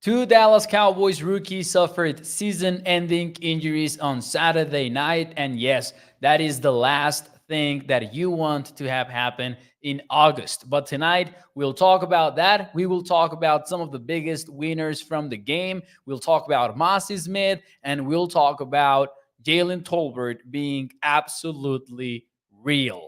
Two Dallas Cowboys rookies suffered season-ending injuries on Saturday night, and yes, that is the last thing that you want to have happen in August. But tonight, we'll talk about that. We will talk about some of the biggest winners from the game. We'll talk about Mazi Smith, and we'll talk about Jalen Tolbert being absolutely real.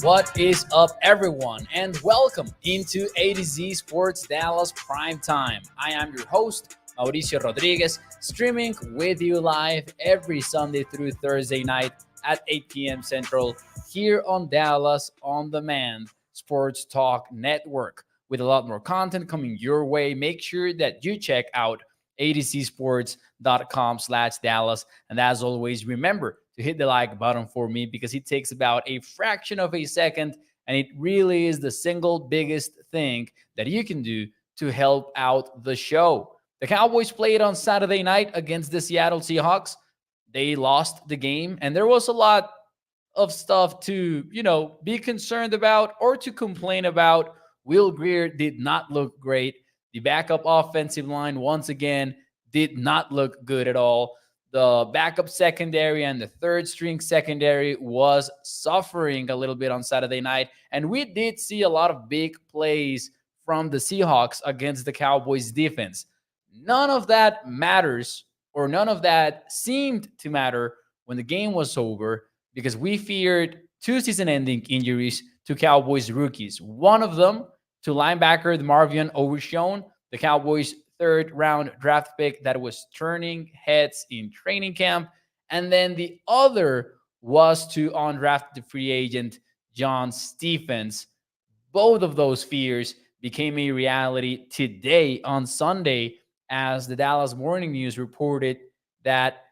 What is up, everyone, and welcome into A to Z Sports Dallas Prime Time. I am your host, Mauricio Rodriguez, streaming with you live every Sunday through Thursday night at 8 p.m. Central here on Dallas On Demand Sports Talk Network. With a lot more content coming your way, make sure that you check out adcsports.com/Dallas. And as always, remember to hit the like button for me because it takes about a fraction of a second, and it really is the single biggest thing that you can do to help out the show. The Cowboys played on Saturday night against the Seattle Seahawks. They lost the game, and there was a lot of stuff to, be concerned about or to complain about. Will Greer did not look great. The backup offensive line, once again, did not look good at all. The backup secondary and the third string secondary was suffering a little bit on Saturday night. And we did see a lot of big plays from the Seahawks against the Cowboys defense. None of that matters, or none of that seemed to matter when the game was over, because we feared two season-ending injuries to Cowboys rookies. One of them to linebacker DeMarvion Overshown, the Cowboys' third-round draft pick that was turning heads in training camp. And then the other was to undrafted free agent John Stephens. Both of those fears became a reality today on Sunday, as the Dallas Morning News reported that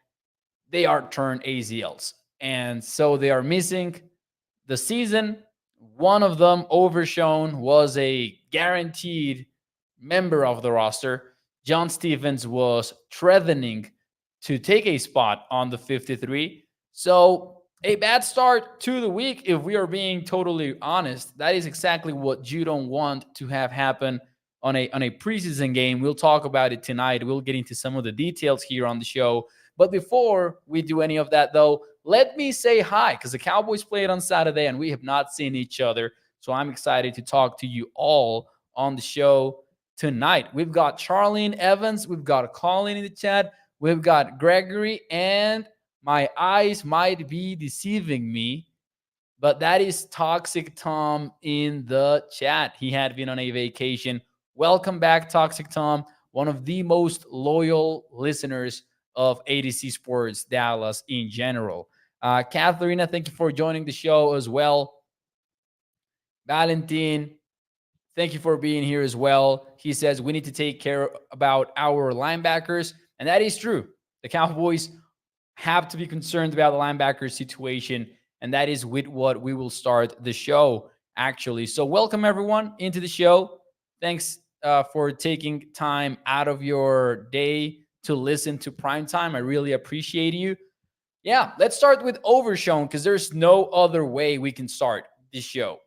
they are torn ACLs. And so they are missing the season. One of them, Overshown, was a guaranteed member of the roster. John Stephens was threatening to take a spot on the 53. So a bad start to the week, if we are being totally honest. That is exactly what you don't want to have happen on a preseason game. We'll talk about it tonight. We'll get into some of the details here on the show. But before we do any of that, though, let me say hi, because the Cowboys played on Saturday and we have not seen each other. So I'm excited to talk to you all on the show tonight. We've got Charlene Evans, we've got Colin in the chat, we've got Gregory, and my eyes might be deceiving me, but that is Toxic Tom in the chat. He had been on a vacation. Welcome back, Toxic Tom, one of the most loyal listeners of ADC Sports Dallas in general. Katharina, thank you for joining the show as well. Valentin, thank you for being here as well. He says we need to take care about our linebackers, and that is true. The Cowboys have to be concerned about the linebacker situation, and that is with what we will start the show, actually. So welcome, everyone, into the show. Thanks for taking time out of your day to listen to Prime Time. I really appreciate you. Yeah, let's start with Overshown, because there's no other way we can start this show.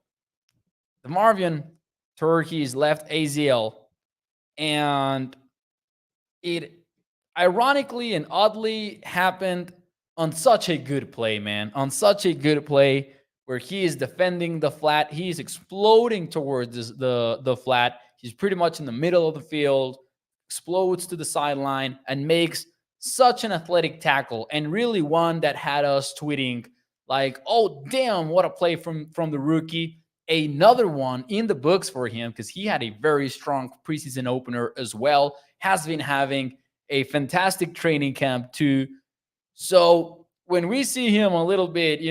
DeMarvion Turkey's left ACL, and it ironically and oddly happened on such a good play, man. On such a good play where he is defending the flat. He's exploding towards the flat. He's pretty much in the middle of the field, explodes to the sideline, and makes such an athletic tackle, and really one that had us tweeting like, oh, damn, what a play from the rookie. Another one in the books for him, because he had a very strong preseason opener as well, has been having a fantastic training camp too. So when we see him a little bit,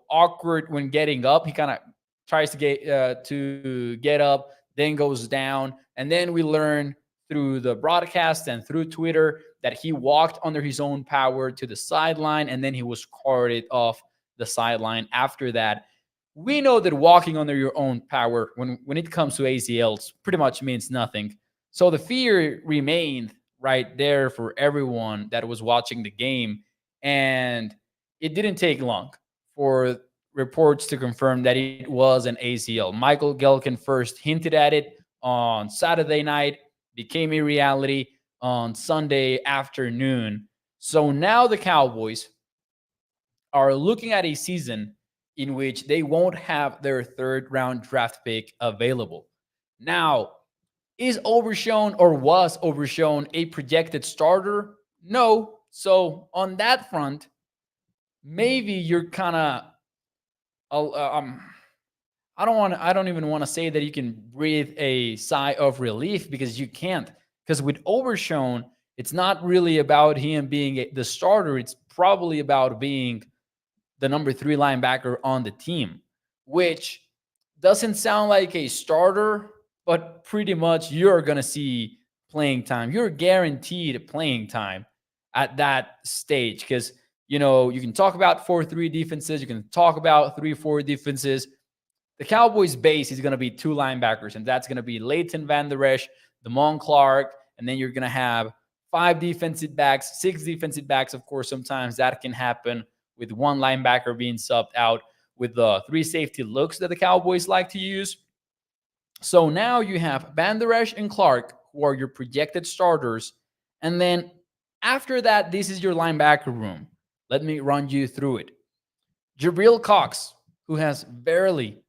awkward when getting up, he kind of tries to get up, then goes down. And then we learn through the broadcast and through Twitter that he walked under his own power to the sideline, and then he was carted off the sideline after that. We know that walking under your own power when it comes to ACLs pretty much means nothing. So the fear remained right there for everyone that was watching the game. And it didn't take long for reports to confirm that it was an ACL. Michael Gelkin first hinted at it on Saturday night, became a reality on Sunday afternoon. So now the Cowboys are looking at a season in which they won't have their third round draft pick available. Now, is Overshown or was Overshown a projected starter? No. So on that front, maybe you're kind of I don't even want to say that you can breathe a sigh of relief because you can't. Because with Overshown, it's not really about him being the starter. It's probably about being the number 3 linebacker on the team, which doesn't sound like a starter, but pretty much you're going to see playing time. You're guaranteed playing time at that stage because, you can talk about 4-3 defenses. You can talk about 3-4 defenses. The Cowboys' base is going to be 2 linebackers, and that's going to be Leighton Van Der Esch, Damon Clark, and then you're going to have 5 defensive backs, 6 defensive backs. Of course, sometimes that can happen with 1 linebacker being subbed out with the 3 safety looks that the Cowboys like to use. So now you have Van Der Esch and Clark, who are your projected starters. And then after that, this is your linebacker room. Let me run you through it. Jabril Cox, who has barely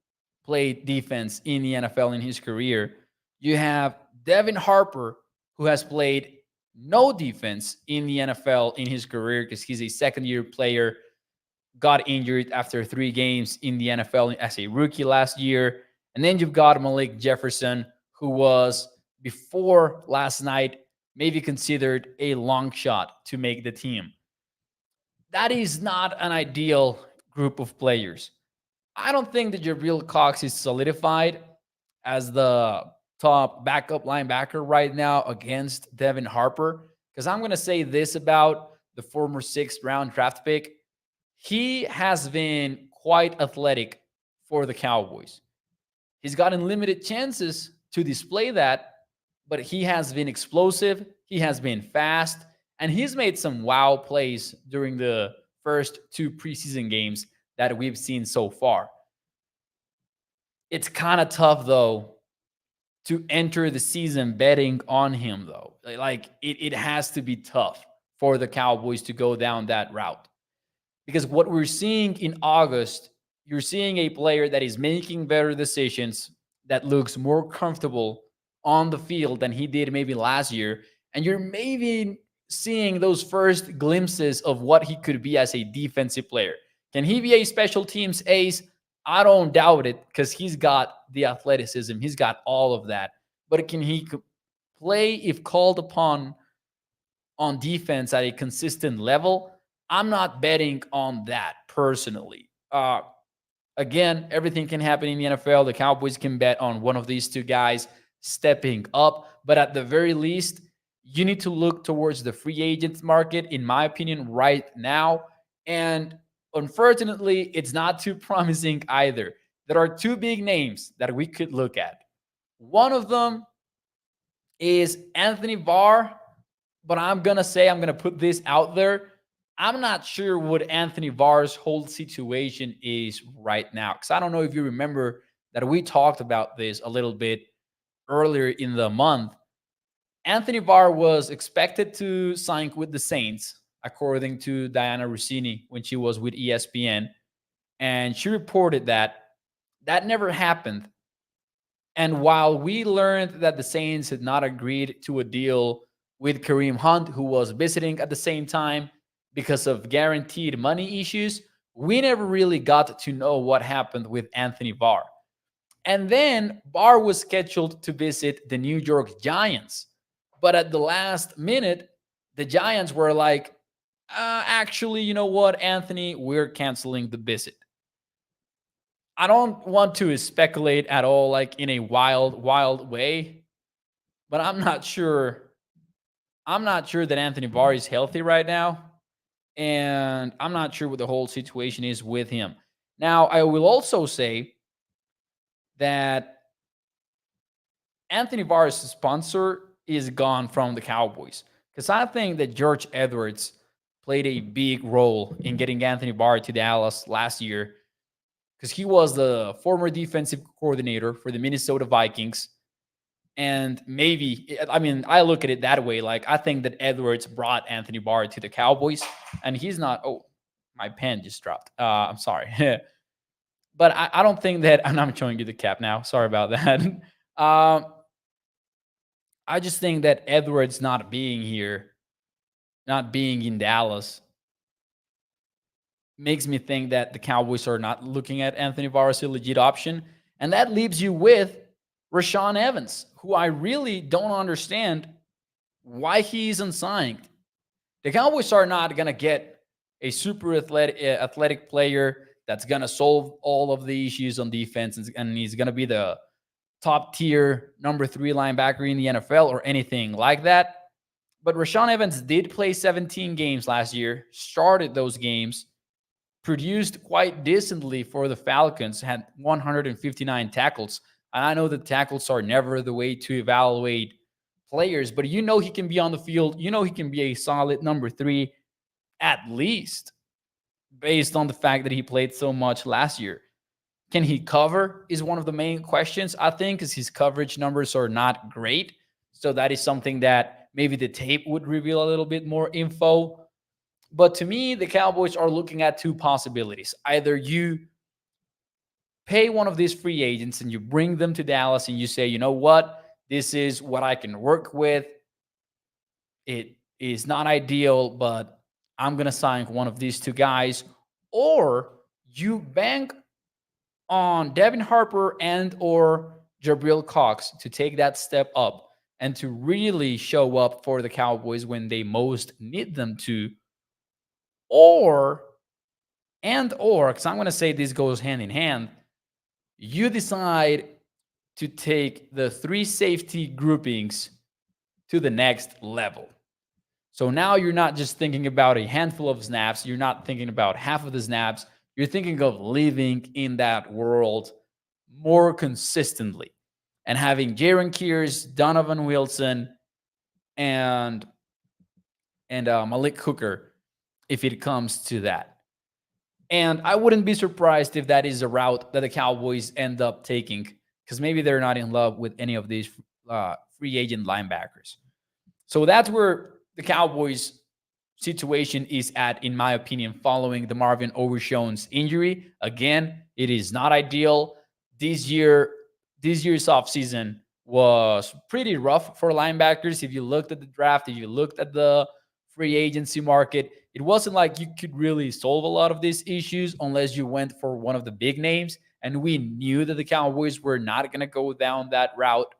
played defense in the NFL in his career. You have Devin Harper, who has played no defense in the NFL in his career because he's a second-year player, got injured after 3 games in the NFL as a rookie last year. And then you've got Malik Jefferson, who was, before last night, maybe considered a long shot to make the team. That is not an ideal group of players. I don't think that Jabril Cox is solidified as the top backup linebacker right now against Devin Harper. Because I'm going to say this about the former 6th round draft pick. He has been quite athletic for the Cowboys. He's gotten limited chances to display that, but he has been explosive. He has been fast, and he's made some wow plays during the first 2 preseason games that we've seen so far. It's kind of tough, though, to enter the season betting on him, though. Like, it has to be tough for the Cowboys to go down that route. Because what we're seeing in August, you're seeing a player that is making better decisions, that looks more comfortable on the field than he did maybe last year. And you're maybe seeing those first glimpses of what he could be as a defensive player. Can he be a special teams ace? I don't doubt it because he's got the athleticism. He's got all of that. But can he play if called upon on defense at a consistent level? I'm not betting on that personally. Again, everything can happen in the NFL. The Cowboys can bet on one of these 2 guys stepping up. But at the very least, you need to look towards the free agents market, in my opinion, right now. And unfortunately, it's not too promising either. There are 2 big names that we could look at. One of them is Anthony Barr, but I'm going to put this out there. I'm not sure what Anthony Barr's whole situation is right now. Because I don't know if you remember that we talked about this a little bit earlier in the month. Anthony Barr was expected to sign with the Saints, according to Diana Rossini when she was with ESPN. And she reported that that never happened. And while we learned that the Saints had not agreed to a deal with Kareem Hunt, who was visiting at the same time because of guaranteed money issues, we never really got to know what happened with Anthony Barr. And then Barr was scheduled to visit the New York Giants. But at the last minute, the Giants were like, actually, you know what, Anthony, we're canceling the visit. I don't want to speculate at all, like in a wild way, but I'm not sure. I'm not sure that Anthony Barr is healthy right now. And I'm not sure what the whole situation is with him. Now, I will also say that Anthony Barr's sponsor is gone from the Cowboys. Because I think that George Edwards played a big role in getting Anthony Barr to Dallas last year because he was the former defensive coordinator for the Minnesota Vikings. And maybe, I mean, I look at it that way. Like, I think that Edwards brought Anthony Barr to the Cowboys, and he's not. Oh, my pen just dropped. I'm sorry. But I don't think that, and I'm showing you the cap now. Sorry about that. I just think that Edwards not being here, not being in Dallas, makes me think that the Cowboys are not looking at Anthony Barr as a legit option. And that leaves you with Rashaan Evans, who I really don't understand why he's unsigned. The Cowboys are not going to get a super athletic player that's going to solve all of the issues on defense, and he's going to be the top tier number 3 linebacker in the NFL or anything like that. But Rashaan Evans did play 17 games last year, started those games, produced quite decently for the Falcons, had 159 tackles. And I know that tackles are never the way to evaluate players, but you know he can be on the field. You know he can be a solid number 3 at least, based on the fact that he played so much last year. Can he cover is one of the main questions, I think, because his coverage numbers are not great. So that is something that maybe the tape would reveal a little bit more info. But to me, the Cowboys are looking at 2 possibilities. Either you pay one of these free agents and you bring them to Dallas and you say, you know what, this is what I can work with. It is not ideal, but I'm going to sign one of these 2 guys. Or you bank on Devin Harper and or Jabril Cox to take that step up and to really show up for the Cowboys when they most need them to. Or, because I'm going to say this goes hand in hand, you decide to take the 3 safety groupings to the next level. So now you're not just thinking about a handful of snaps. You're not thinking about half of the snaps. You're thinking of living in that world more consistently and having Jaron Kears, Donovan Wilson, and Malik Hooker if it comes to that. And I wouldn't be surprised if that is a route that the Cowboys end up taking, because maybe they're not in love with any of these free agent linebackers. So that's where the Cowboys situation is at, in my opinion, following DeMarvion Overshown's injury. Again, it is not ideal. This year's offseason was pretty rough for linebackers. If you looked at the draft, if you looked at the free agency market, it wasn't like you could really solve a lot of these issues unless you went for one of the big names. And we knew that the Cowboys were not going to go down that route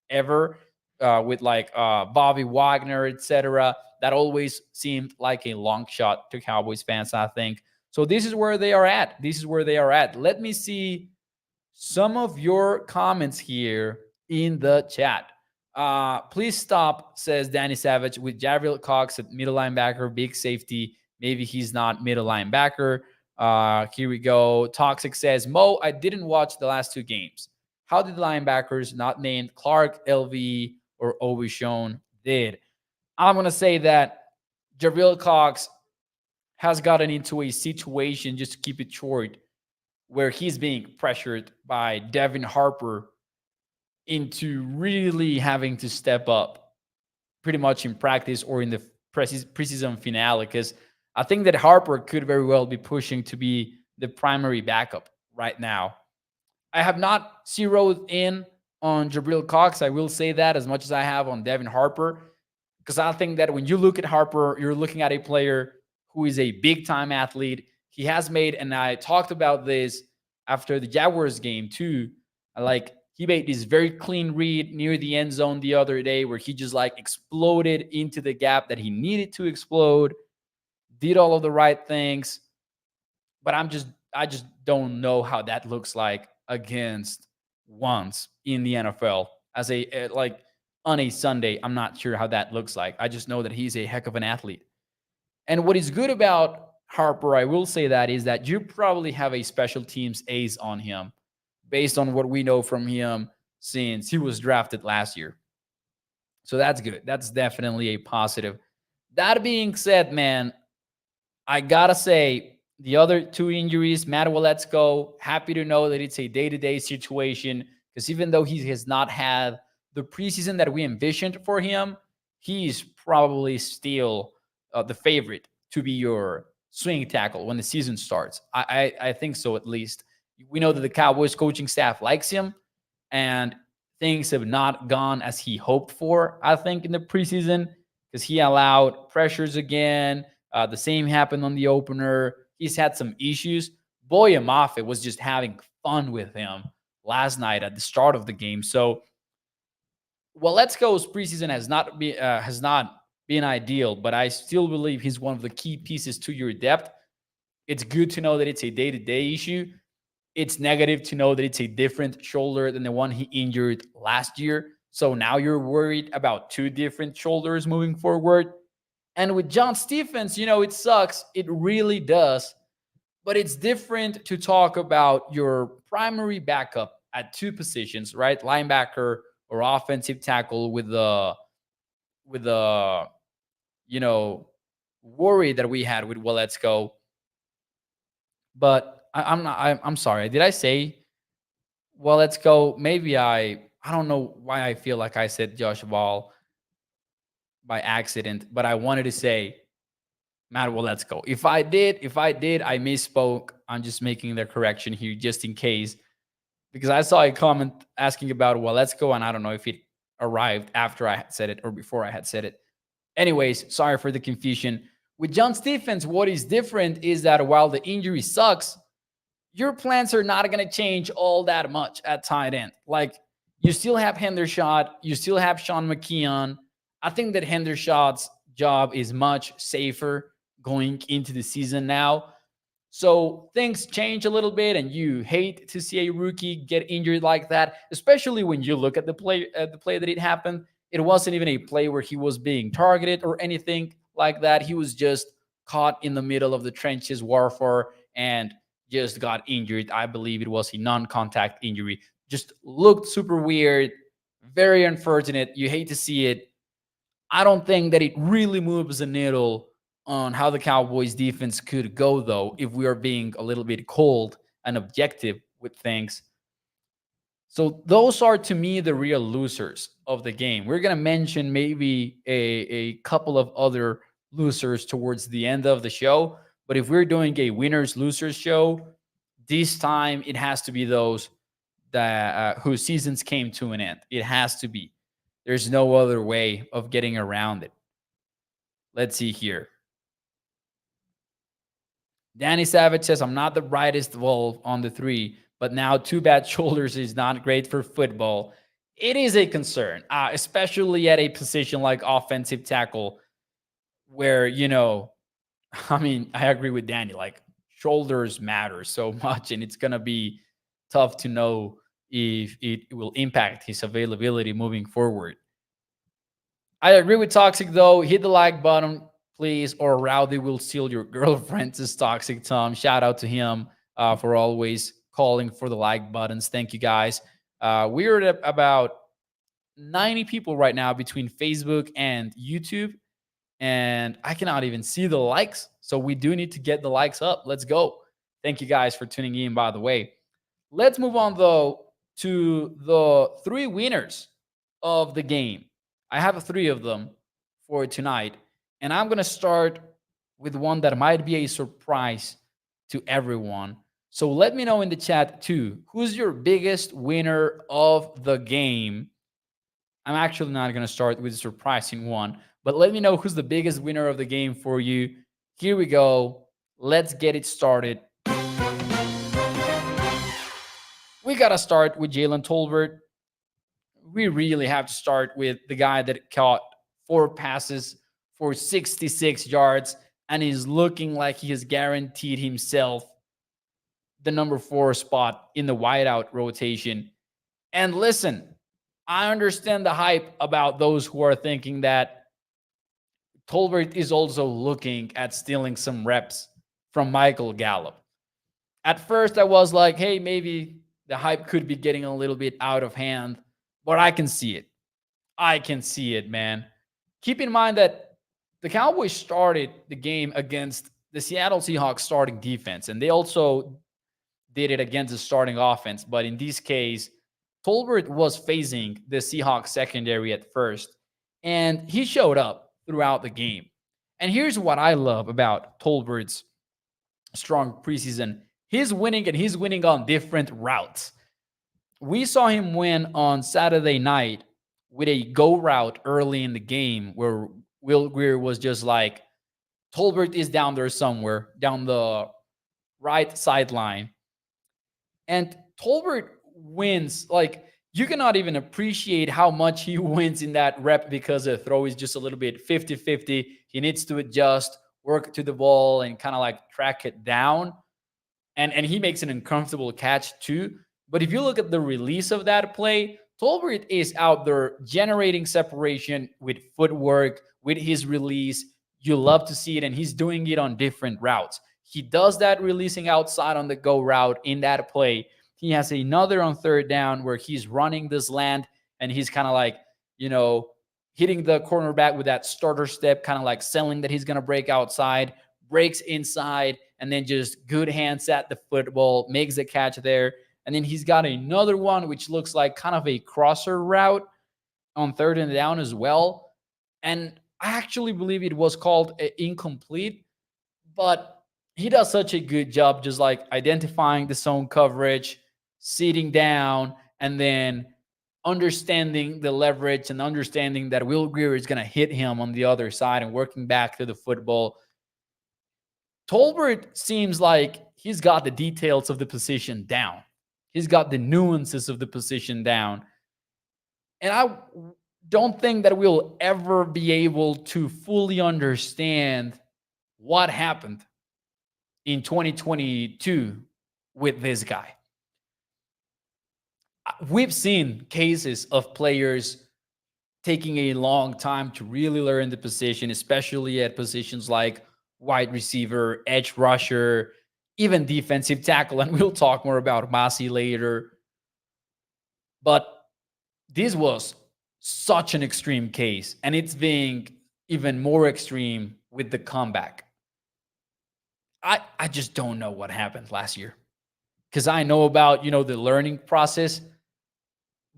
ever, with like Bobby Wagner, etc. That always seemed like a long shot to Cowboys fans, I think. So this is where they are at. Let me see some of your comments here in the chat. Please stop, says Danny Savage, with Jabril Cox at middle linebacker, big safety. Maybe he's not middle linebacker. Here we go. Toxic says, Mo, I didn't watch the last 2 games. How did the linebackers not named Clark, LV, or Overshown did? I'm going to say that Jabril Cox has gotten into a situation, just to keep it short, where he's being pressured by Devin Harper into really having to step up pretty much in practice or in the preseason finale, because I think that Harper could very well be pushing to be the primary backup right now. I have not zeroed in on Jabril Cox. I will say that, as much as I have on Devin Harper, because I think that when you look at Harper, you're looking at a player who is a big-time athlete. He has made, and I talked about this after the Jaguars game too, he made this very clean read near the end zone the other day where he just like exploded into the gap that he needed to explode, did all of the right things. But I just don't know how that looks like against ones in the NFL as on a Sunday. I'm not sure how that looks like. I just know that he's a heck of an athlete. And what is good about Harper, I will say that, is that you probably have a special teams ace on him based on what we know from him since he was drafted last year. So that's good. That's definitely a positive. That being said, man, I gotta say, the other two injuries, Matt Let's happy to know that it's a day-to-day situation because even though he has not had the preseason that we envisioned for him, he's probably still the favorite to be your swing tackle when the season starts. I think so, at least. We know that the Cowboys coaching staff likes him, and things have not gone as he hoped for, I think, in the preseason because he allowed pressures again. The same happened on the opener. He's had some issues. Boya Moffitt was just having fun with him last night at the start of the game. So, well, Let's Go's preseason has not been ideal, but I still believe he's one of the key pieces to your depth. It's good to know that it's a day-to-day issue. It's negative to know that it's a different shoulder than the one he injured last year. So now you're worried about two different shoulders moving forward. And with John Stephens, it sucks. It really does. But it's different to talk about your primary backup at two positions, right? Linebacker or offensive tackle with the you know worry that we had with Let's Go. But I'm not. I'm sorry. Did I say Let's Go? Maybe I don't know why I feel like I said Josh Ball by accident, but I wanted to say Matt, Let's Go. If I did, I misspoke. I'm just making the correction here just in case because I saw a comment asking about Let's Go, and I don't know if it arrived after I had said it or before I had said it. Anyways, sorry for the confusion. With John Stephens, what is different is that while the injury sucks, your plans are not going to change all that much at tight end. Like, you still have Hendershot, you still have Sean McKeon. I think that Hendershot's job is much safer going into the season now. So things change a little bit, and you hate to see a rookie get injured like that, especially when you look at the play that it happened. It wasn't even a play where he was being targeted or anything like that. He was just caught in the middle of the trenches warfare and just got injured. I believe it was a non-contact injury. Just looked super weird, very unfortunate. You hate to see it. I don't think that it really moves the needle on how the Cowboys defense could go, though, if we are being a little bit cold and objective with things. So those are, to me, the real losers of the game. We're going to mention maybe a couple of other losers towards the end of the show. But if we're doing a winners losers show, this time it has to be those that whose seasons came to an end. It has to be. There's no other way of getting around it. Let's see here. Danny Savage says, I'm not the brightest bulb on the three, but now two bad shoulders is not great for football. It is a concern, especially at a position like offensive tackle, where, I mean, I agree with Danny, like shoulders matter so much, and it's going to be tough to know if it will impact his availability moving forward. I agree with Toxic, though. Hit the like button, please, or Rowdy will steal your girlfriend, says Toxic Tom. Shout out to him for always calling for the like buttons. Thank you, guys. We're at about 90 people right now between Facebook and YouTube, and I cannot even see the likes. So we do need to get the likes up. Let's go. Thank you, guys, for tuning in, by the way. Let's move on, though, to the three winners of the game. I have three of them for tonight, and I'm going to start with one that might be a surprise to everyone. So let me know in the chat too, who's your biggest winner of the game? I'm actually not going to start with a surprising one, but let me know who's the biggest winner of the game for you. Here we go. Let's get it started. We got to start with Jalen Tolbert. We really have to start with the guy that caught 4 passes for 66 yards and is looking like he has guaranteed himself the number 4 spot in the wideout rotation. And listen, I understand the hype about those who are thinking that Tolbert is also looking at stealing some reps from Michael Gallup. At first, I was like, hey, maybe the hype could be getting a little bit out of hand, but I can see it. I can see it, man. Keep in mind that the Cowboys started the game against the Seattle Seahawks starting defense, and they also did it against the starting offense. But in this case, Tolbert was facing the Seahawks secondary at first, and he showed up throughout the game. And here's what I love about Tolbert's strong preseason. He's winning, and he's winning on different routes. We saw him win on Saturday night with a go route early in the game where Will Greer was just like, Tolbert is down there somewhere, down the right sideline. And Tolbert wins. Like, you cannot even appreciate how much he wins in that rep because the throw is just a little bit 50-50. He needs to adjust, work to the ball, and kind of like track it down. And he makes an uncomfortable catch too. But if you look at the release of that play, Tolbert is out there generating separation with footwork, with his release. You love to see it, and he's doing it on different routes. He does that releasing outside on the go route in that play. He has another on third down where he's running this land, and he's kind of like, hitting the cornerback with that starter step, kind of like selling that he's going to break outside, breaks inside, and then just good hands at the football, makes the catch there. And then he's got another one, which looks like kind of a crosser route on third and down as well. And I actually believe it was called incomplete, but he does such a good job just like identifying the zone coverage, sitting down, and then understanding the leverage and understanding that Will Greer is going to hit him on the other side and working back to the football. Tolbert seems like he's got the details of the position down. He's got the nuances of the position down. And I don't think that we'll ever be able to fully understand what happened in 2022 with this guy. We've seen cases of players taking a long time to really learn the position, especially at positions like wide receiver, edge rusher, even defensive tackle. And we'll talk more about Mazi later. But this was such an extreme case, and it's being even more extreme with the comeback. I just don't know what happened last year, because I know about, the learning process,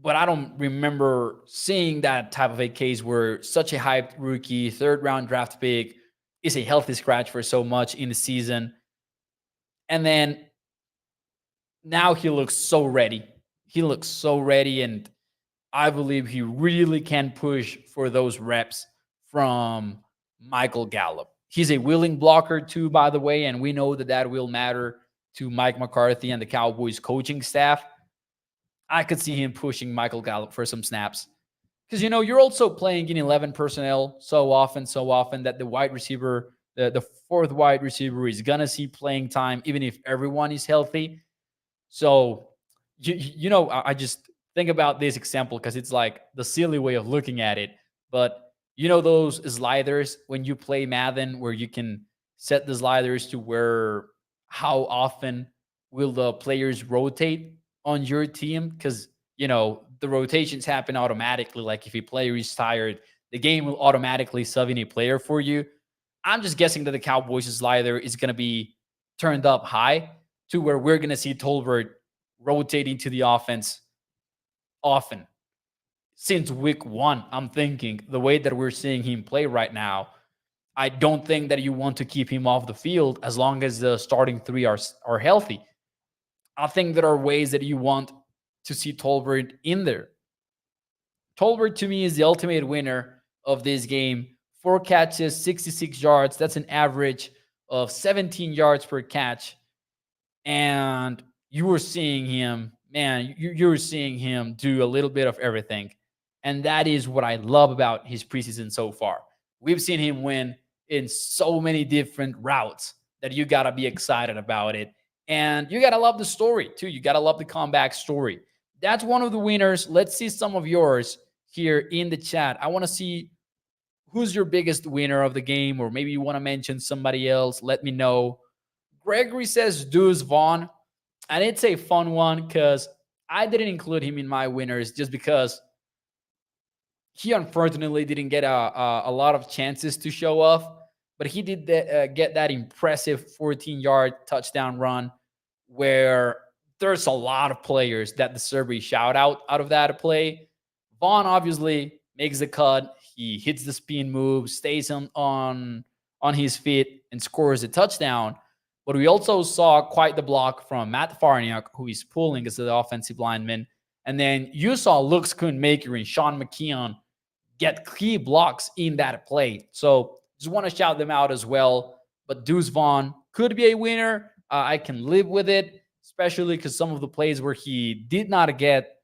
but I don't remember seeing that type of a case where such a hyped rookie, third round draft pick is a healthy scratch for so much in the season. And then now he looks so ready. He looks so ready, and I believe he really can push for those reps from Michael Gallup. He's a willing blocker too, by the way, and we know that that will matter to Mike McCarthy and the Cowboys coaching staff. I could see him pushing Michael Gallup for some snaps. Because, you're also playing in 11 personnel so often that the wide receiver, the fourth wide receiver is going to see playing time, even if everyone is healthy. So, I just think about this example because it's like the silly way of looking at it. But, those sliders when you play Madden where you can set the sliders to where how often will the players rotate on your team? Because, the rotations happen automatically. Like if a player is tired, the game will automatically sub in a player for you. I'm just guessing that the Cowboys slider is going to be turned up high to where we're going to see Tolbert rotating to the offense often. Since week one, I'm thinking the way that we're seeing him play right now, I don't think that you want to keep him off the field as long as the starting three are healthy. I think there are ways that you want to see Tolbert in there. Tolbert, to me, is the ultimate winner of this game. 4 catches, 66 yards. That's an average of 17 yards per catch. And you were seeing him, you were seeing him do a little bit of everything. And that is what I love about his preseason so far. We've seen him win in so many different routes that you got to be excited about it. And you got to love the story, too. You got to love the comeback story. That's one of the winners. Let's see some of yours here in the chat. I want to see who's your biggest winner of the game, or maybe you want to mention somebody else. Let me know. Gregory says Deuce Vaughn. And it's a fun one because I didn't include him in my winners just because he unfortunately didn't get a lot of chances to show off. but he did get that impressive 14-yard touchdown run where there's a lot of players that deserve a shout out of that play. Vaughn obviously makes the cut. He hits the spin move, stays on his feet, and scores a touchdown. But we also saw quite the block from Matt Farniok, who is pulling as the offensive lineman. And then you saw Luke Schoonmaker and Sean McKeon get key blocks in that play. So just want to shout them out as well. But Deuce Vaughn could be a winner. I can live with it, especially because some of the plays where he did not get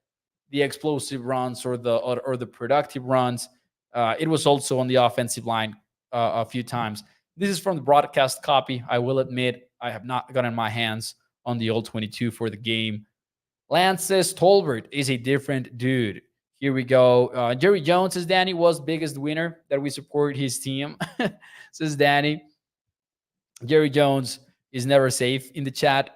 the explosive runs or the productive runs, it was also on the offensive line a few times. This is from the broadcast copy. I will admit I have not gotten my hands on the old 22 for the game. Lance says Tolbert is a different dude. Here we go. Jerry Jones says Danny was biggest winner that we support his team. Says Danny. Jerry Jones is never safe in the chat.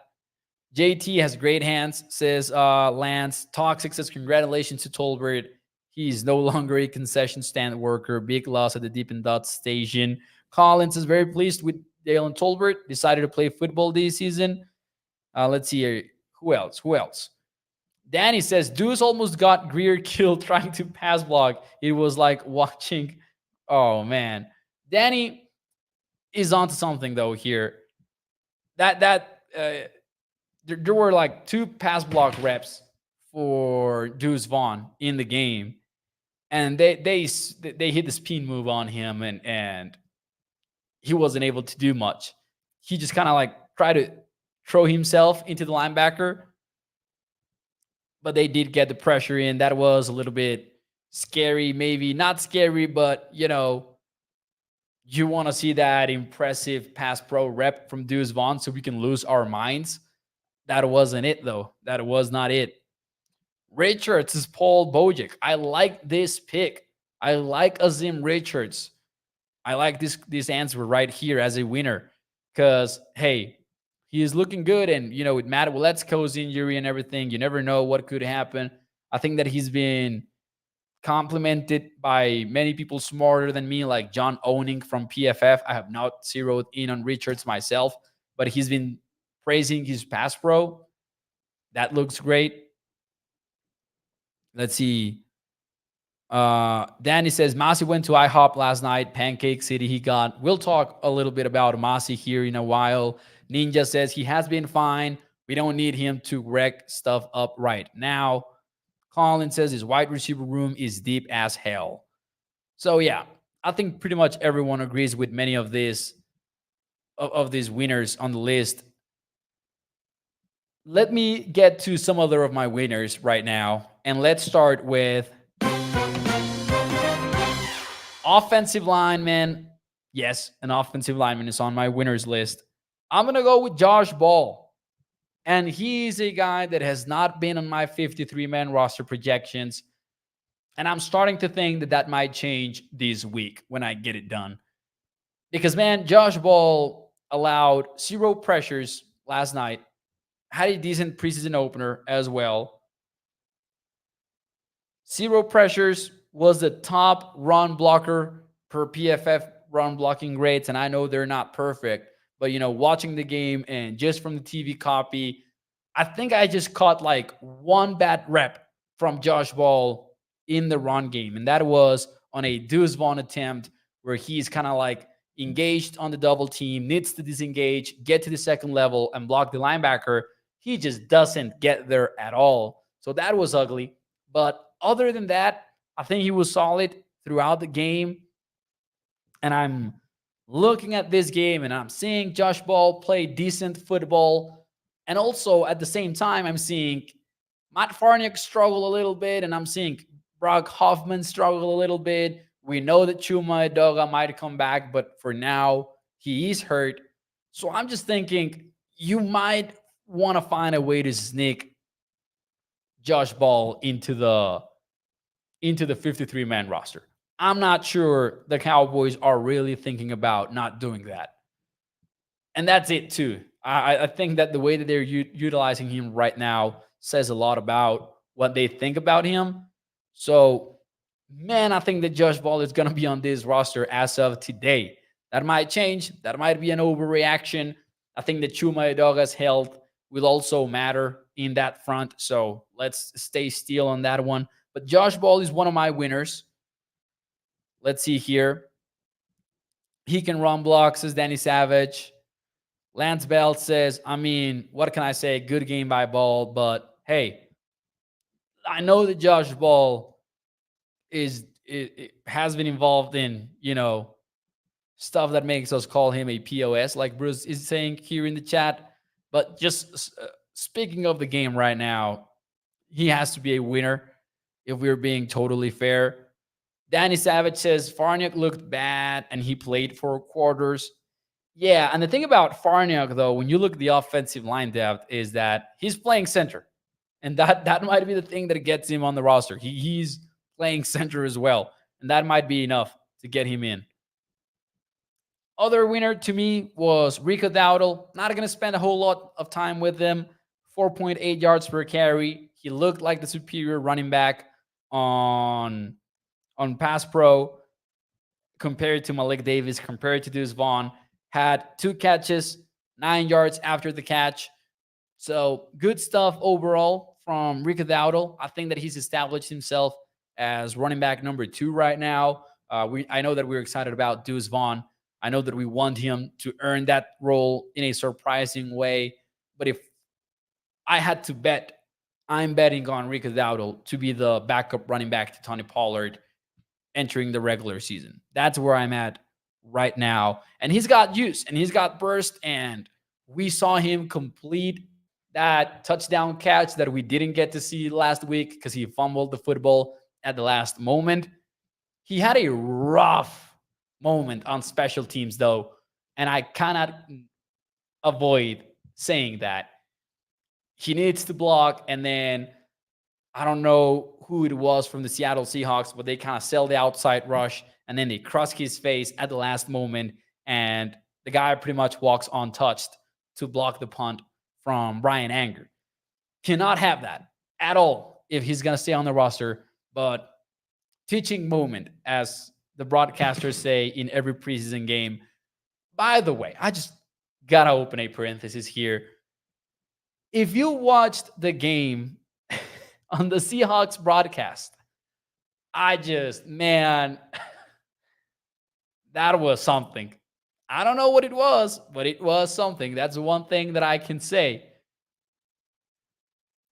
JT has great hands, says Lance. Toxic says congratulations to Tolbert. He's no longer a concession stand worker. Big loss at the Deep in Dot station. Collins is very pleased with Jalen Tolbert. Decided to play football this season. Let's see here. Who else? Danny says Deuce almost got Greer killed trying to pass block. It was like watching. Oh man, Danny is onto something though here. There were like 2 pass block reps for Deuce Vaughn in the game, and they hit the spin move on him, and he wasn't able to do much. He just kind of like tried to throw himself into the linebacker, but they did get the pressure in. That was a little bit scary, maybe not scary, but you want to see that impressive pass pro rep from Deuce Vaughn so we can lose our minds. That wasn't it, though. That was not it. Richards is Paul Bojic. I like this pick. I like Azim Richards. I like this answer right here as a winner because, hey, he is looking good. And, with Matt Waletzko's injury and everything, you never know what could happen. I think that he's been complimented by many people smarter than me, like John Owning from PFF. I have not zeroed in on Richards myself, but he's been praising his pass pro. That looks great. Let's see. Danny says Mazi went to IHOP last night. Pancake City he got. We'll talk a little bit about Mazi here in a while. Ninja says he has been fine. We don't need him to wreck stuff up right now. Colin says his wide receiver room is deep as hell. So yeah, I think pretty much everyone agrees with many of these winners on the list. Let me get to some other of my winners right now, and let's start with offensive lineman. Yes, an offensive lineman is on my winners list. I'm going to go with Josh Ball. And he's a guy that has not been on my 53-man roster projections. And I'm starting to think that might change this week when I get it done. Because, man, Josh Ball allowed 0 pressures last night. Had a decent preseason opener as well. 0 pressures, was the top run blocker per PFF run blocking grades. And I know they're not perfect. But, watching the game and just from the TV copy, I think I just caught like 1 bad rep from Josh Ball in the run game. And that was on a Deuce Vaughn attempt where he's kind of like engaged on the double team, needs to disengage, get to the second level and block the linebacker. He just doesn't get there at all. So that was ugly. But other than that, I think he was solid throughout the game. And I'm looking at this game and I'm seeing Josh Ball play decent football. And also at the same time, I'm seeing Matt Farniok struggle a little bit. And I'm seeing Brock Hoffman struggle a little bit. We know that Chuma Edoga might come back, but for now, he is hurt. So I'm just thinking you might want to find a way to sneak Josh Ball into the 53-man roster. I'm not sure the Cowboys are really thinking about not doing that. And that's it too. I think that the way that they're utilizing him right now says a lot about what they think about him. So, man, I think that Josh Ball is going to be on this roster as of today. That might change. That might be an overreaction. I think that Chuma Edoga's health will also matter in that front. So let's stay still on that one. But Josh Ball is one of my winners. Let's see here. He can run blocks, says Danny Savage. Lance Bell says, I mean, what can I say? Good game by Ball. But hey, I know that Josh Ball has been involved in, stuff that makes us call him a POS, like Bruce is saying here in the chat. But just speaking of the game right now, he has to be a winner if we're being totally fair. Danny Savage says Farniok looked bad and he played for quarters. Yeah, and the thing about Farniok, though, when you look at the offensive line depth, is that he's playing center. And that might be the thing that gets him on the roster. He's playing center as well. And that might be enough to get him in. Other winner to me was Rico Dowdle. Not going to spend a whole lot of time with him. 4.8 yards per carry. He looked like the superior running back on Pass Pro compared to Malik Davis, compared to Deuce Vaughn. Had 2 catches, 9 yards after the catch. So good stuff overall from Rico Dowdle. I think that he's established himself as running back number 2 right now. I know that we're excited about Deuce Vaughn. I know that we want him to earn that role in a surprising way. But if I had to bet, I'm betting on Rico Dowdle to be the backup running back to Tony Pollard entering the regular season. That's where I'm at right now. And he's got use and he's got burst. And we saw him complete that touchdown catch that we didn't get to see last week because he fumbled the football at the last moment. He had a rough moment on special teams, though, and I cannot avoid saying that. He needs to block, and then I don't know who it was from the Seattle Seahawks, but they kind of sell the outside rush, and then they cross his face at the last moment, and the guy pretty much walks untouched to block the punt from Brian Anger. Cannot have that at all if he's going to stay on the roster, but teaching moment, as the broadcasters say in every preseason game. By the way, I just got to open a parenthesis here. If you watched the game on the Seahawks broadcast, man, that was something. I don't know what it was, but it was something. That's one thing that I can say.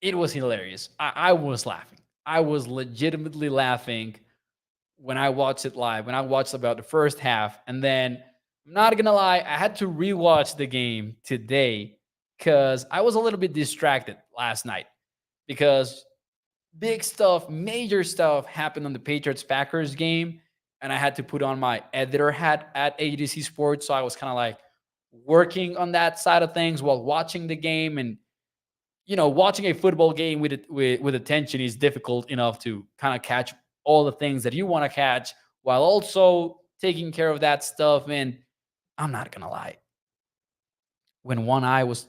It was hilarious. I was laughing. I was legitimately laughing when I watched it live, when I watched about the first half. And then, I'm not going to lie, I had to rewatch the game today because I was a little bit distracted last night because big stuff, major stuff happened on the Patriots-Packers game. And I had to put on my editor hat at ADC Sports. So I was kind of like working on that side of things while watching the game. And, watching a football game with attention is difficult enough to kind of catch all the things that you want to catch while also taking care of that stuff. And I'm not going to lie. When one eye was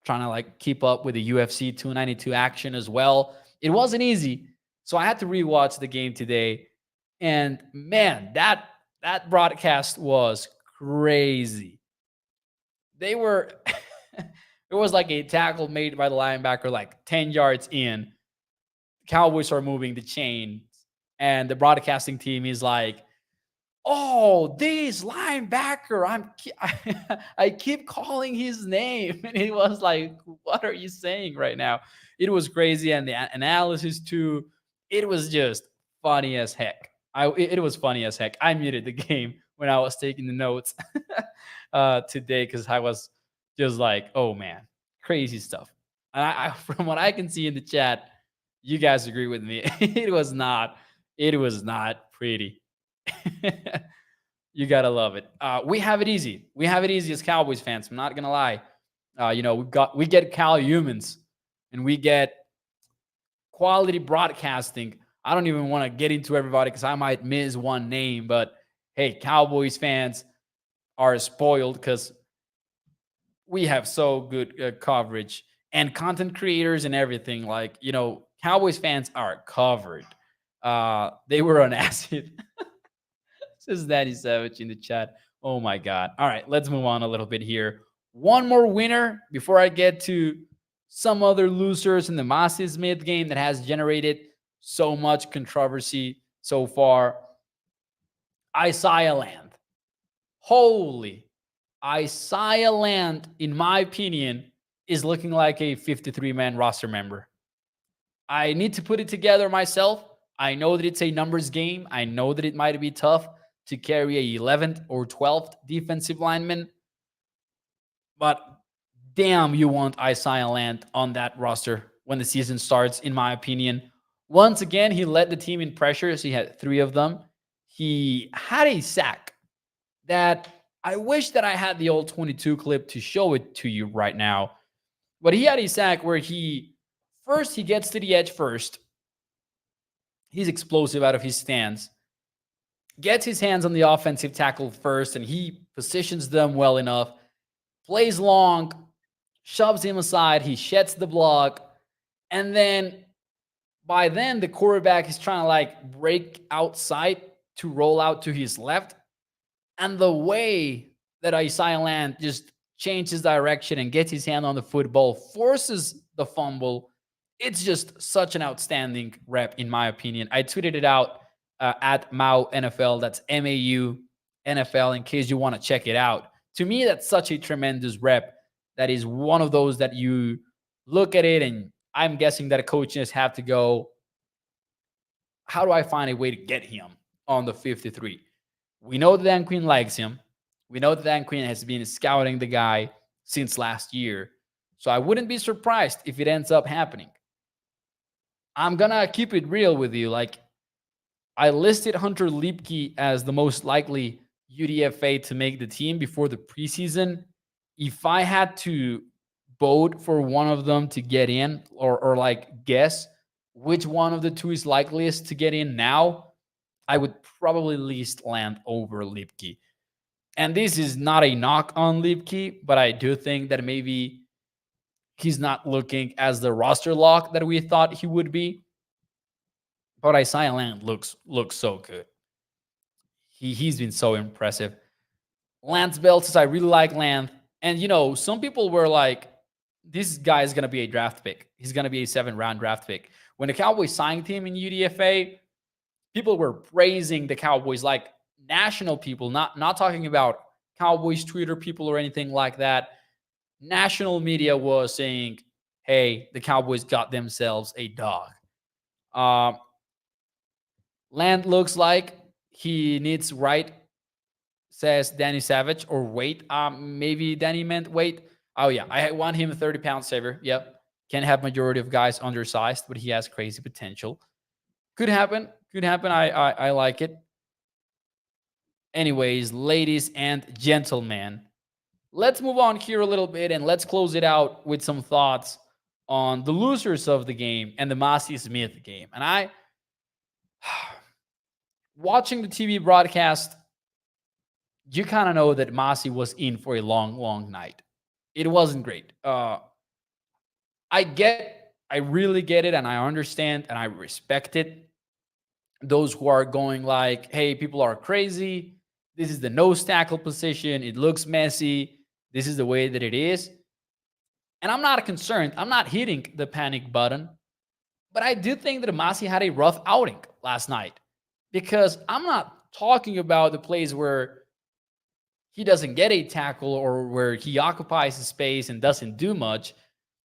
trying to keep up with the UFC 292 action as well, it wasn't easy. So I had to rewatch the game today. And man, that broadcast was crazy. There was a tackle made by the linebacker 10 yards in. Cowboys are moving the chain. And the broadcasting team is like, oh, this linebacker, I keep calling his name. And it was like, what are you saying right now? It was crazy. And the analysis too, it was just funny as heck. It was funny as heck. I muted the game when I was taking the notes today because I was just like, oh man, crazy stuff. And I from what I can see in the chat, you guys agree with me. It was not pretty. You gotta love it. We have it easy. We have it easy as Cowboys fans. I'm not gonna lie. We get Cal humans and we get quality broadcasting. I don't even want to get into everybody because I might miss one name, but hey, Cowboys fans are spoiled because we have so good coverage and content creators and everything. Cowboys fans are covered. They were on acid. Says Danny Savage in the chat. Oh my God. All right, let's move on a little bit here. One more winner before I get to some other losers in the Mazi Smith game that has generated so much controversy so far. Isaiah Land. Holy. Isaiah Land, in my opinion, is looking like a 53-man roster member. I need to put it together myself. I know that it's a numbers game. I know that it might be tough to carry a 11th or 12th defensive lineman, but damn, you want Isaiah Land on that roster when the season starts, in my opinion. Once again, he led the team in pressures. He had 3 of them. He had a sack that I wish that I had the old 22 clip to show it to you right now. But he had a sack where he gets to the edge first. He's explosive out of his stance. Gets his hands on the offensive tackle first, and he positions them well enough. Plays long, shoves him aside. He sheds the block. And then by then, the quarterback is trying to like break outside to roll out to his left. And the way that Isaiah Land just changes direction and gets his hand on the football, forces the fumble. It's just such an outstanding rep, in my opinion. I tweeted it out at Mau NFL. That's MAU NFL, in case you want to check it out. To me, that's such a tremendous rep. That is one of those that you look at it, and I'm guessing that coaches have to go, how do I find a way to get him on the 53? We know that Dan Quinn likes him. We know that Dan Quinn has been scouting the guy since last year. So I wouldn't be surprised if it ends up happening. I'm going to keep it real with you. Like, I listed Hunter Liepke as the most likely UDFA to make the team before the preseason. If I had to vote for one of them to get in, or like guess which one of the two is likeliest to get in now, I would probably least Land over Liepke. And this is not a knock on Liepke, but I do think that maybe he's not looking as the roster lock that we thought he would be. But Isaiah Land looks so good. He's been so impressive. Lance Bell says, I really like Land. And, you know, some people were like, this guy is going to be a draft pick. He's going to be a 7th-round draft pick. When the Cowboys signed him in UDFA, people were praising the Cowboys, like national people, not talking about Cowboys Twitter people or anything like that. National media was saying, hey, the Cowboys got themselves a dog. Land looks like he needs right, says Danny Savage, or weight. Maybe Danny meant weight. Oh, yeah. I want him a 30-pound saver. Yep. Can't have majority of guys undersized, but he has crazy potential. Could happen. Could happen. I like it. Anyways, ladies and gentlemen, let's move on here a little bit and let's close it out with some thoughts on the losers of the game and the Mazi Smith game. And watching the TV broadcast, you kind of know that Mazi was in for a long, long night. It wasn't great. I really get it, and I understand, and I respect it. Those who are going like, hey, people are crazy. This is the nose tackle position. It looks messy. This is the way that it is. And I'm not concerned. I'm not hitting the panic button. But I do think that Mazi had a rough outing last night, because I'm not talking about the plays where he doesn't get a tackle or where he occupies the space and doesn't do much.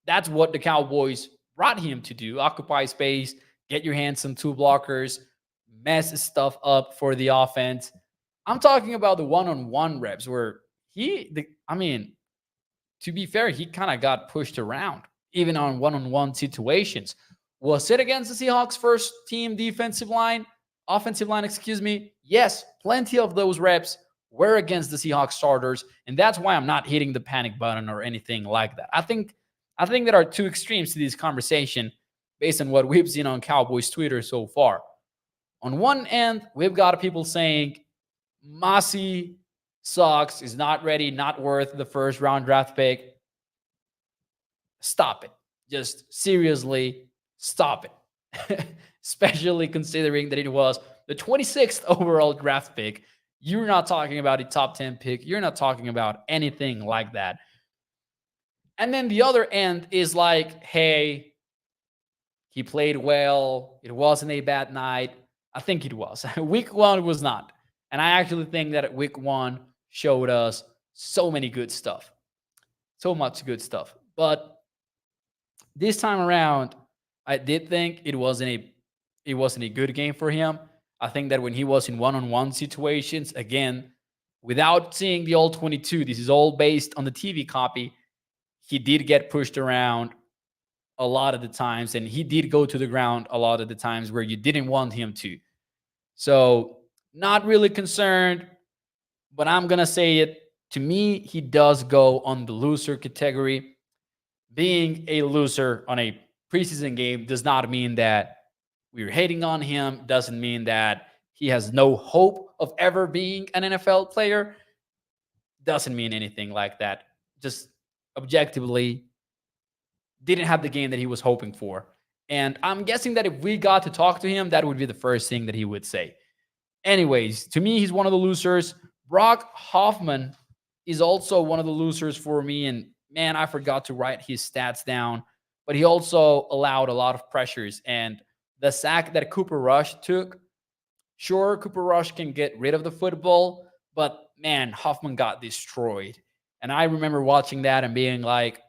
That's what the Cowboys brought him to do: occupy space, get your hands on 2 blockers, mess stuff up for the offense. I'm talking about the one-on-one reps where to be fair, he kind of got pushed around, even on one-on-one situations. Was it against the Seahawks first team offensive line, Yes, plenty of those reps were against the Seahawks starters, and that's why I'm not hitting the panic button or anything like that. I think there are 2 extremes to this conversation based on what we've seen on Cowboys Twitter so far. On one end, we've got people saying Mazi sucks, is not ready, not worth the 1st-round draft pick. Stop it. Just seriously, stop it. Especially considering that it was the 26th overall draft pick. You're not talking about a top 10 pick. You're not talking about anything like that. And then the other end is like, hey, he played well. It wasn't a bad night. I think it was. Week 1 was not. And I actually think that week 1 showed us so many good stuff. So much good stuff. But this time around, I did think it wasn't a good game for him. I think that when he was in one-on-one situations, again, without seeing the all 22, this is all based on the TV copy, he did get pushed around a lot of the times, and he did go to the ground a lot of the times where you didn't want him to. So, not really concerned, but I'm going to say it. To me, he does go on the loser category. Being a loser on a preseason game does not mean that we're hating on him, doesn't mean that he has no hope of ever being an NFL player. Doesn't mean anything like that. Just objectively didn't have the game that he was hoping for. And I'm guessing that if we got to talk to him, that would be the first thing that he would say. Anyways, to me, he's one of the losers. Brock Hoffman is also one of the losers for me. And man, I forgot to write his stats down, but he also allowed a lot of pressures. And the sack that Cooper Rush took, sure, Cooper Rush can get rid of the football, but man, Hoffman got destroyed. And I remember watching that and being like,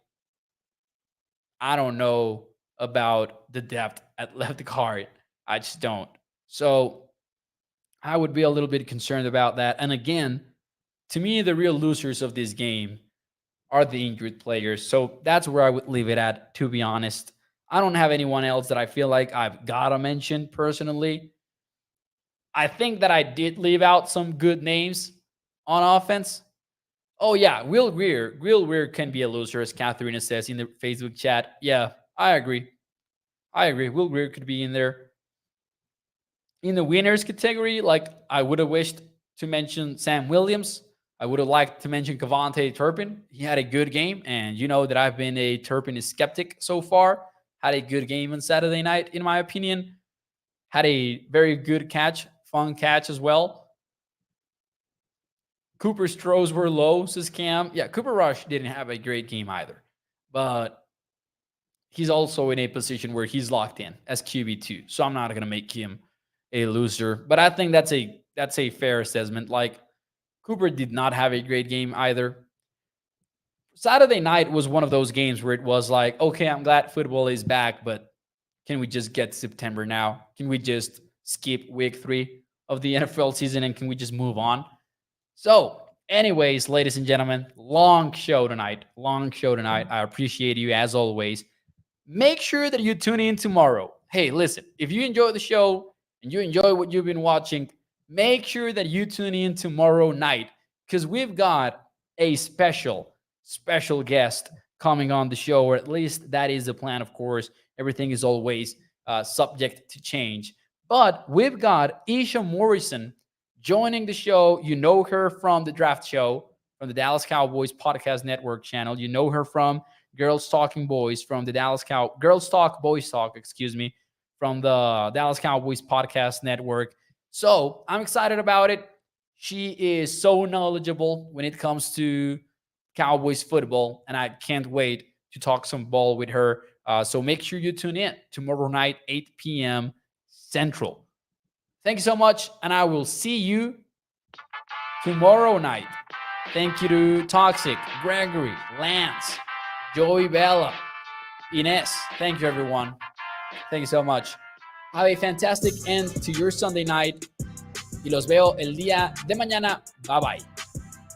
I don't know about the depth at left guard. I just don't. So I would be a little bit concerned about that. And again, to me, the real losers of this game are the injured players. So that's where I would leave it at, to be honest. I don't have anyone else that I feel like I've got to mention personally. I think that I did leave out some good names on offense. Oh, yeah, Will Greer. Will Greer can be a loser, as Katharina says in the Facebook chat. Yeah, I agree. Will Greer could be in there. In the winners category, like I would have wished to mention Sam Williams. I would have liked to mention Kevontae Turpin. He had a good game, and you know that I've been a Turpin skeptic so far. Had a good game on Saturday night, in my opinion. Had a very good catch, fun catch as well. Cooper's throws were low, says Cam. Yeah, Cooper Rush didn't have a great game either. But he's also in a position where he's locked in as QB2. So I'm not going to make him a loser. But I think that's a fair assessment. Like, Cooper did not have a great game either. Saturday night was one of those games where it was like, okay, I'm glad football is back, but can we just get September now? Can we just skip week 3 of the NFL season and can we just move on? So, anyways, ladies and gentlemen, long show tonight. I appreciate you as always. Make sure that you tune in tomorrow. Hey, listen, if you enjoy the show and you enjoy what you've been watching, make sure that you tune in tomorrow night because we've got a special guest coming on the show, or at least that is the plan, of course. Everything is always subject to change. But we've got Isha Morrison joining the show. You know her from the Draft Show, from the Dallas Cowboys Podcast Network channel. You know her from Girls Talking Boys, from the Girls Talk Boys Talk, from the Dallas Cowboys Podcast Network. So I'm excited about it. She is so knowledgeable when it comes to Cowboys football, and I can't wait to talk some ball with her. So make sure you tune in tomorrow night, 8 p.m. Central. Thank you so much, and I will see you tomorrow night. Thank you to Toxic, Gregory, Lance, Joey Bella, Ines. Thank you, everyone. Thank you so much. Have a fantastic end to your Sunday night. Y los veo el día de mañana. Bye-bye.